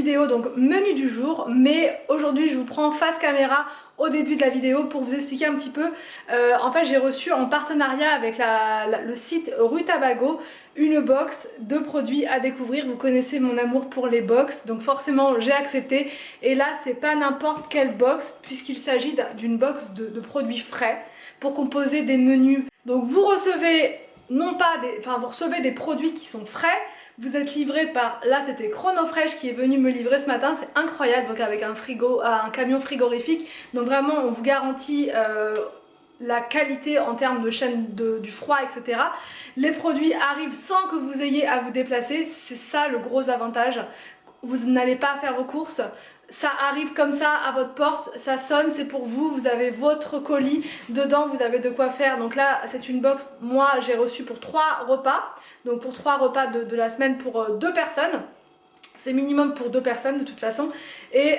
vidéo, donc menu du jour, mais aujourd'hui je vous prends face caméra au début de la vidéo pour vous expliquer un petit peu. En fait j'ai reçu en partenariat avec le site Rutabago une box de produits à découvrir. Vous connaissez mon amour pour les box, donc forcément j'ai accepté. Et là c'est pas n'importe quelle box puisqu'il s'agit d'une box de produits frais pour composer des menus. Donc vous recevez non pas vous recevez des produits qui sont frais. Vous êtes livré par, là c'était Chronofresh qui est venu me livrer ce matin, c'est incroyable, donc avec un camion frigorifique. Donc vraiment on vous garantit la qualité en termes de chaîne du froid, etc. Les produits arrivent sans que vous ayez à vous déplacer, c'est ça le gros avantage. Vous n'allez pas faire vos courses, ça arrive comme ça à votre porte, ça sonne, c'est pour vous, vous avez votre colis, dedans vous avez de quoi faire. Donc là c'est une box, moi j'ai reçu pour 3 repas, donc pour 3 repas de la semaine pour 2 personnes. C'est minimum pour 2 personnes de toute façon, et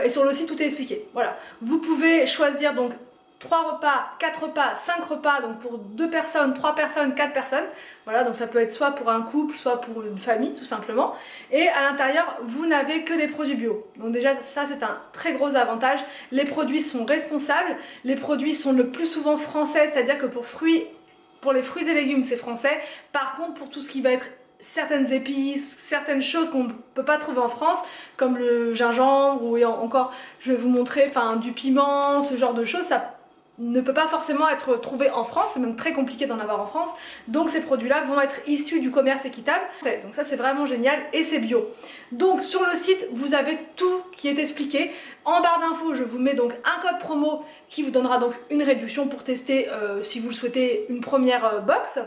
sur le site tout est expliqué. Voilà, vous pouvez choisir donc 3 repas, 4 repas, 5 repas, donc pour 2 personnes, 3 personnes, 4 personnes. Voilà, donc ça peut être soit pour un couple, soit pour une famille tout simplement. Et à l'intérieur, vous n'avez que des produits bio. Donc déjà, ça c'est un très gros avantage. Les produits sont responsables, les produits sont le plus souvent français, c'est-à-dire que pour les fruits et légumes, c'est français. Par contre, pour tout ce qui va être certaines épices, certaines choses qu'on ne peut pas trouver en France, comme le gingembre ou encore, je vais vous montrer, du piment, ce genre de choses, ça ne peut pas forcément être trouvé en France, c'est même très compliqué d'en avoir en France. Donc ces produits-là vont être issus du commerce équitable. Donc ça c'est vraiment génial et c'est bio. Donc sur le site, vous avez tout qui est expliqué. En barre d'infos, je vous mets donc un code promo qui vous donnera donc une réduction pour tester, si vous le souhaitez, une première box.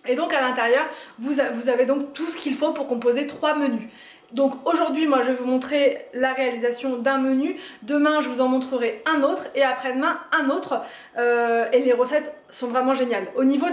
Et donc à l'intérieur, vous avez donc tout ce qu'il faut pour composer 3 menus. Donc aujourd'hui, moi je vais vous montrer la réalisation d'un menu. Demain, je vous en montrerai un autre et après-demain un autre. Et les recettes sont vraiment géniales. Au niveau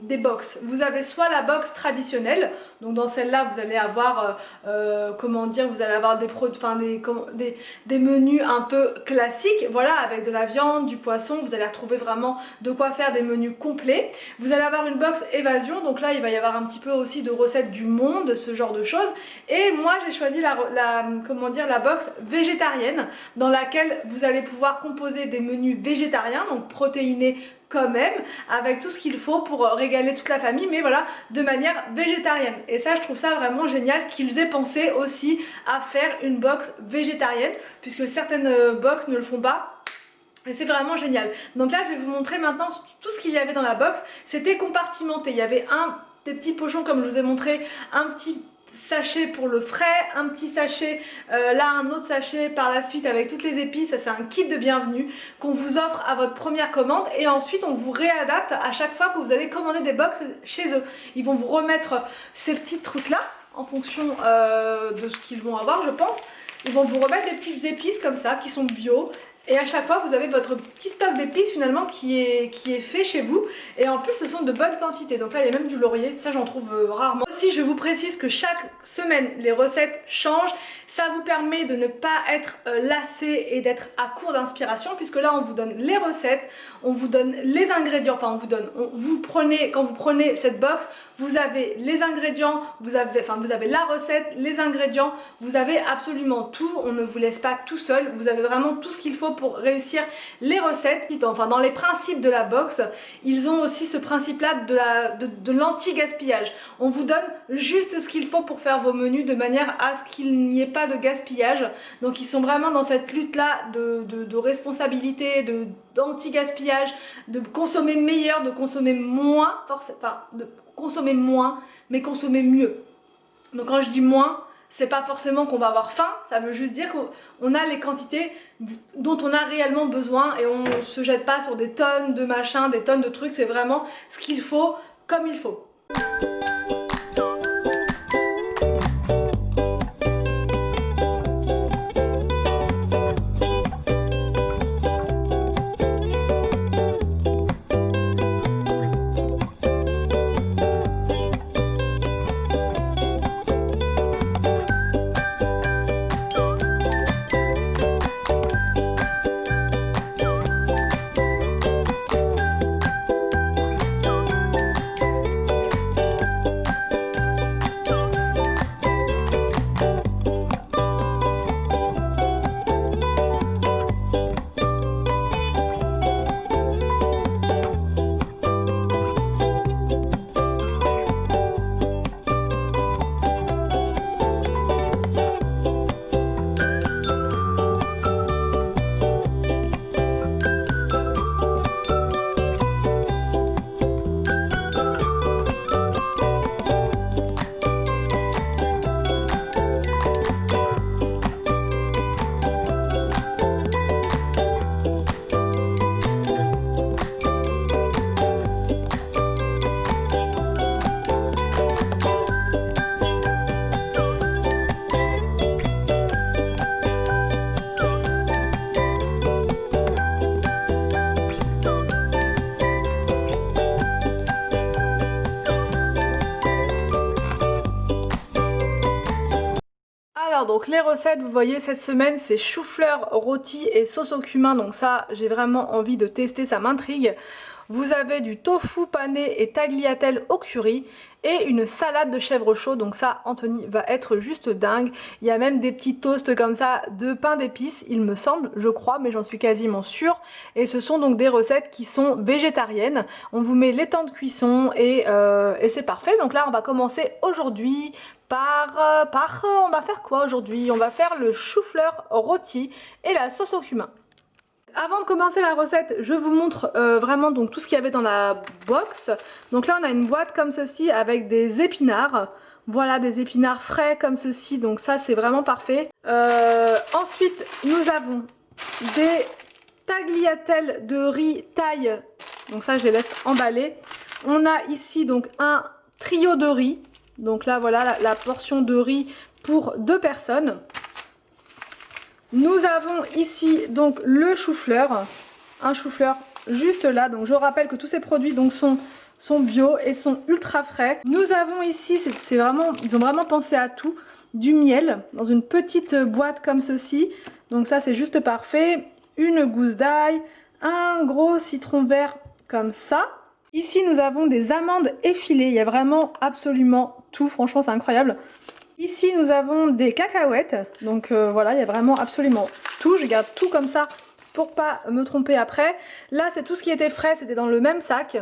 des box, vous avez soit la box traditionnelle. Donc dans celle-là, vous allez avoir, vous allez avoir des menus un peu classiques. Voilà, avec de la viande, du poisson. Vous allez retrouver vraiment de quoi faire des menus complets. Vous allez avoir une box évasion. Donc là, il va y avoir un petit peu aussi de recettes du monde, ce genre de choses. Et moi j'ai choisi la box végétarienne dans laquelle vous allez pouvoir composer des menus végétariens, donc protéinés quand même, avec tout ce qu'il faut pour régaler toute la famille, mais voilà, de manière végétarienne. Et ça je trouve ça vraiment génial qu'ils aient pensé aussi à faire une box végétarienne, puisque certaines box ne le font pas. Et c'est vraiment génial. Donc là je vais vous montrer maintenant tout ce qu'il y avait dans la box. C'était compartimenté, il y avait des petits pochons comme je vous ai montré, un petit sachet pour le frais, un petit sachet, là un autre sachet par la suite avec toutes les épices. Ça c'est un kit de bienvenue qu'on vous offre à votre première commande, et ensuite on vous réadapte à chaque fois que vous allez commander des box chez eux. Ils vont vous remettre ces petits trucs là en fonction de ce qu'ils vont avoir, je pense. Ils vont vous remettre des petites épices comme ça qui sont bio. Et à chaque fois vous avez votre petit stock d'épices finalement qui est fait chez vous. Et en plus ce sont de bonnes quantités. Donc là il y a même du laurier, ça j'en trouve rarement. Aussi je vous précise que chaque semaine les recettes changent. Ça vous permet de ne pas être lassé et d'être à court d'inspiration, puisque là on vous donne les recettes, on vous donne les ingrédients, quand vous prenez cette box, vous avez les ingrédients, vous avez la recette, les ingrédients, vous avez absolument tout. On ne vous laisse pas tout seul, vous avez vraiment tout ce qu'il faut pour réussir les recettes. Enfin dans les principes de la box, ils ont aussi ce principe là de l'anti-gaspillage. On vous donne juste ce qu'il faut pour faire vos menus de manière à ce qu'il n'y ait pas de gaspillage. Donc ils sont vraiment dans cette lutte là de responsabilité, d'anti-gaspillage, de consommer meilleur, de consommer moins, de consommer moins mais consommer mieux. Donc quand je dis moins, c'est pas forcément qu'on va avoir faim, ça veut juste dire qu'on a les quantités dont on a réellement besoin, et on se jette pas sur des tonnes de machins, des tonnes de trucs. C'est vraiment ce qu'il faut comme il faut. Alors donc les recettes, vous voyez cette semaine c'est chou-fleur rôti et sauce au cumin, donc ça j'ai vraiment envie de tester, ça m'intrigue. Vous avez du tofu pané et tagliatelle au curry et une salade de chèvre chaud, donc ça Anthony va être juste dingue. Il y a même des petits toasts comme ça de pain d'épices, il me semble, je crois, mais j'en suis quasiment sûre. Et ce sont donc des recettes qui sont végétariennes. On vous met les temps de cuisson et c'est parfait. Donc là on va commencer aujourd'hui on va faire quoi aujourd'hui? On va faire le chou-fleur rôti et la sauce au cumin. Avant de commencer la recette, je vous montre vraiment donc tout ce qu'il y avait dans la box. Donc là on a une boîte comme ceci avec des épinards. Voilà, des épinards frais comme ceci, donc ça c'est vraiment parfait. Ensuite nous avons des tagliatelles de riz taille, donc ça je les laisse emballer. On a ici donc un trio de riz, donc là voilà la portion de riz pour 2 personnes. Nous avons ici donc le chou-fleur, un chou-fleur juste là, donc je rappelle que tous ces produits donc sont bio et sont ultra frais. Nous avons ici, c'est vraiment, ils ont vraiment pensé à tout, du miel dans une petite boîte comme ceci, donc ça c'est juste parfait, une gousse d'ail, un gros citron vert comme ça. Ici nous avons des amandes effilées, il y a vraiment absolument tout, franchement c'est incroyable. Ici nous avons des cacahuètes, donc voilà, il y a vraiment absolument tout, je garde tout comme ça pour pas me tromper après. Là c'est tout ce qui était frais, c'était dans le même sac.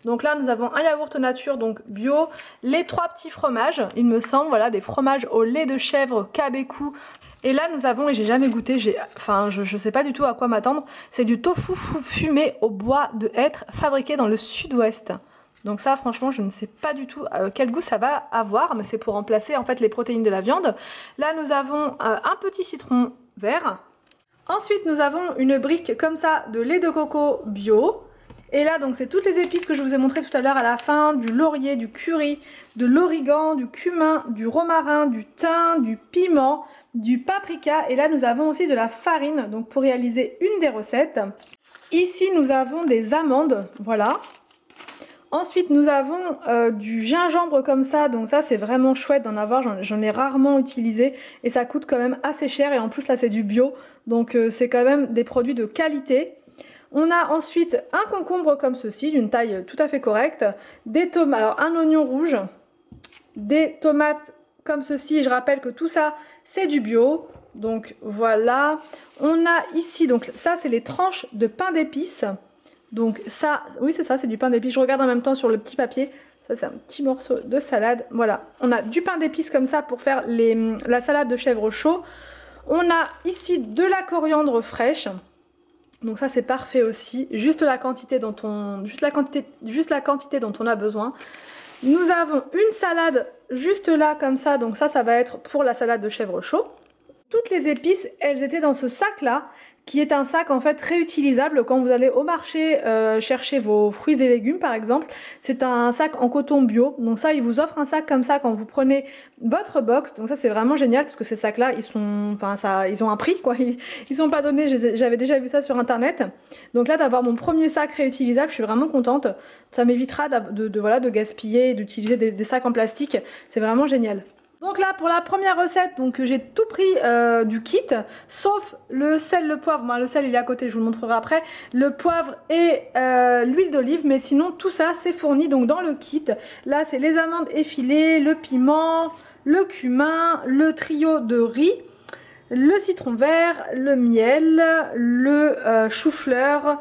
Donc là nous avons un yaourt nature, donc bio, les 3 petits fromages, il me semble, voilà, des fromages au lait de chèvre Kabeku. Et là nous avons, et j'ai jamais goûté, je sais pas du tout à quoi m'attendre, c'est du tofu fumé au bois de hêtre fabriqué dans le sud-ouest. Donc ça franchement je ne sais pas du tout quel goût ça va avoir, mais c'est pour remplacer en fait les protéines de la viande. Là nous avons un petit citron vert. Ensuite nous avons une brique comme ça de lait de coco bio. Et là donc c'est toutes les épices que je vous ai montré tout à l'heure à la fin, du laurier, du curry, de l'origan, du cumin, du romarin, du thym, du piment, du paprika. Et là nous avons aussi de la farine donc pour réaliser une des recettes. Ici nous avons des amandes, voilà. Ensuite nous avons du gingembre comme ça, donc ça c'est vraiment chouette d'en avoir, j'en ai rarement utilisé et ça coûte quand même assez cher et en plus là c'est du bio, donc c'est quand même des produits de qualité. On a ensuite un concombre comme ceci, d'une taille tout à fait correcte, des tomates, alors un oignon rouge, des tomates comme ceci, je rappelle que tout ça c'est du bio, donc voilà. On a ici, donc ça c'est les tranches de pain d'épices. Donc ça, oui c'est ça, c'est du pain d'épices. Je regarde en même temps sur le petit papier. Ça c'est un petit morceau de salade. Voilà, on a du pain d'épices comme ça pour faire la salade de chèvre chaud. On a ici de la coriandre fraîche. Donc ça c'est parfait aussi. Juste la quantité dont on a besoin. Nous avons une salade juste là comme ça. Donc ça va être pour la salade de chèvre chaud. Toutes les épices, elles étaient dans ce sac là, qui est un sac en fait réutilisable quand vous allez au marché chercher vos fruits et légumes par exemple. C'est un sac en coton bio, donc ça ils vous offrent un sac comme ça quand vous prenez votre box, donc ça c'est vraiment génial parce que ces sacs là ils ont un prix quoi, ils sont pas donnés, j'avais déjà vu ça sur internet. Donc là d'avoir mon premier sac réutilisable, je suis vraiment contente, ça m'évitera de gaspiller et d'utiliser des sacs en plastique, c'est vraiment génial. Donc là pour la première recette, donc j'ai tout pris du kit, sauf le sel, le poivre, le sel il est à côté, je vous le montrerai après, le poivre et l'huile d'olive, mais sinon tout ça c'est fourni donc dans le kit. Là c'est les amandes effilées, le piment, le cumin, le trio de riz, le citron vert, le miel, le chou-fleur,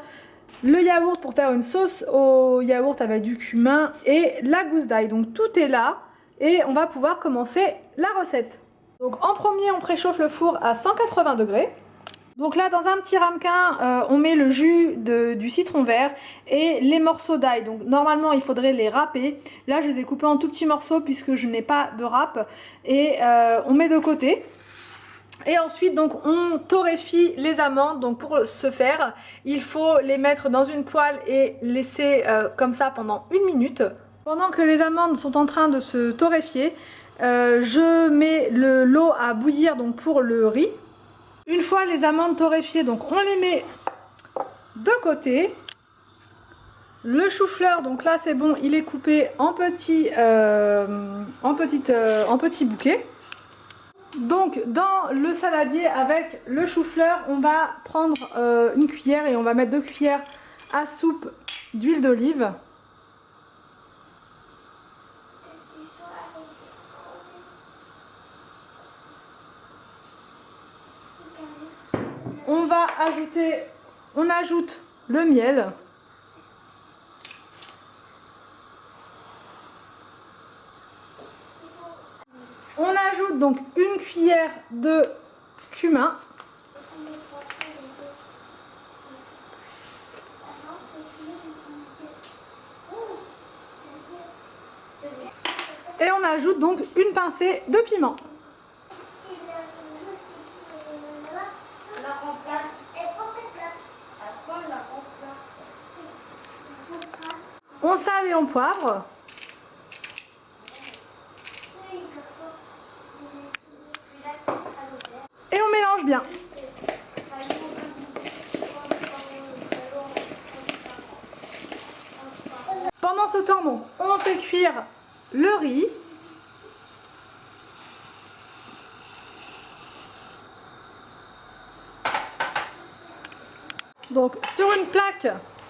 le yaourt pour faire une sauce au yaourt avec du cumin et la gousse d'ail, donc tout est là. Et on va pouvoir commencer la recette. Donc en premier on préchauffe le four à 180 degrés. Donc là dans un petit ramequin on met le jus du citron vert et les morceaux d'ail. Donc normalement il faudrait les râper. Là je les ai coupés en tout petits morceaux puisque je n'ai pas de râpe. Et on met de côté. Et ensuite donc on torréfie les amandes. Donc pour ce faire il faut les mettre dans une poêle et laisser comme ça pendant 1 minute. Pendant que les amandes sont en train de se torréfier, je mets l'eau à bouillir donc pour le riz. Une fois les amandes torréfiées, donc on les met de côté. Le chou-fleur, donc là c'est bon, il est coupé en petits bouquets. Donc dans le saladier avec le chou-fleur, on va prendre une cuillère et on va mettre 2 cuillères à soupe d'huile d'olive. On ajoute le miel. On ajoute donc une cuillère de cumin. Et on ajoute donc une pincée de piment. On sale et on poivre. Et on mélange bien. Pendant ce temps, bon, on fait cuire le riz. Donc sur une plaque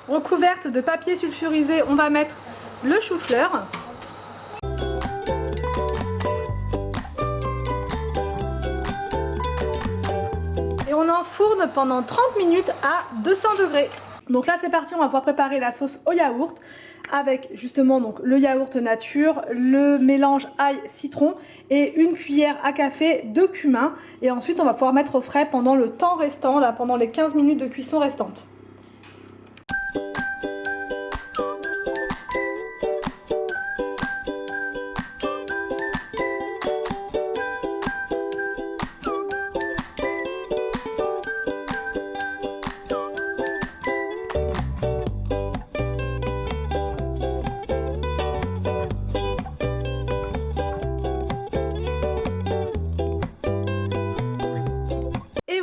recouverte de papier sulfurisé, on va mettre le chou-fleur. Et on enfourne pendant 30 minutes à 200 degrés. Donc là c'est parti, on va pouvoir préparer la sauce au yaourt avec justement donc le yaourt nature, le mélange ail citron et une cuillère à café de cumin. Et ensuite on va pouvoir mettre au frais pendant le temps restant, là, pendant les 15 minutes de cuisson restantes.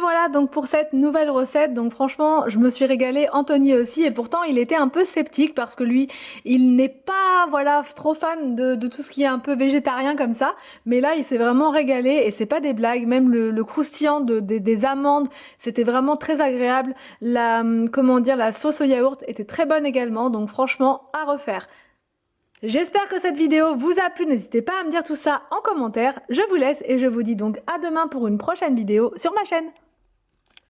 Voilà donc pour cette nouvelle recette. Donc franchement je me suis régalée, Anthony aussi, et pourtant il était un peu sceptique parce que lui il n'est pas voilà trop fan de tout ce qui est un peu végétarien comme ça, mais là il s'est vraiment régalé et c'est pas des blagues. Même le croustillant des amandes, c'était vraiment très agréable. La sauce au yaourt était très bonne également, donc franchement à refaire. J'espère que cette vidéo vous a plu, n'hésitez pas à me dire tout ça en commentaire. Je vous laisse et je vous dis donc à demain pour une prochaine vidéo sur ma chaîne.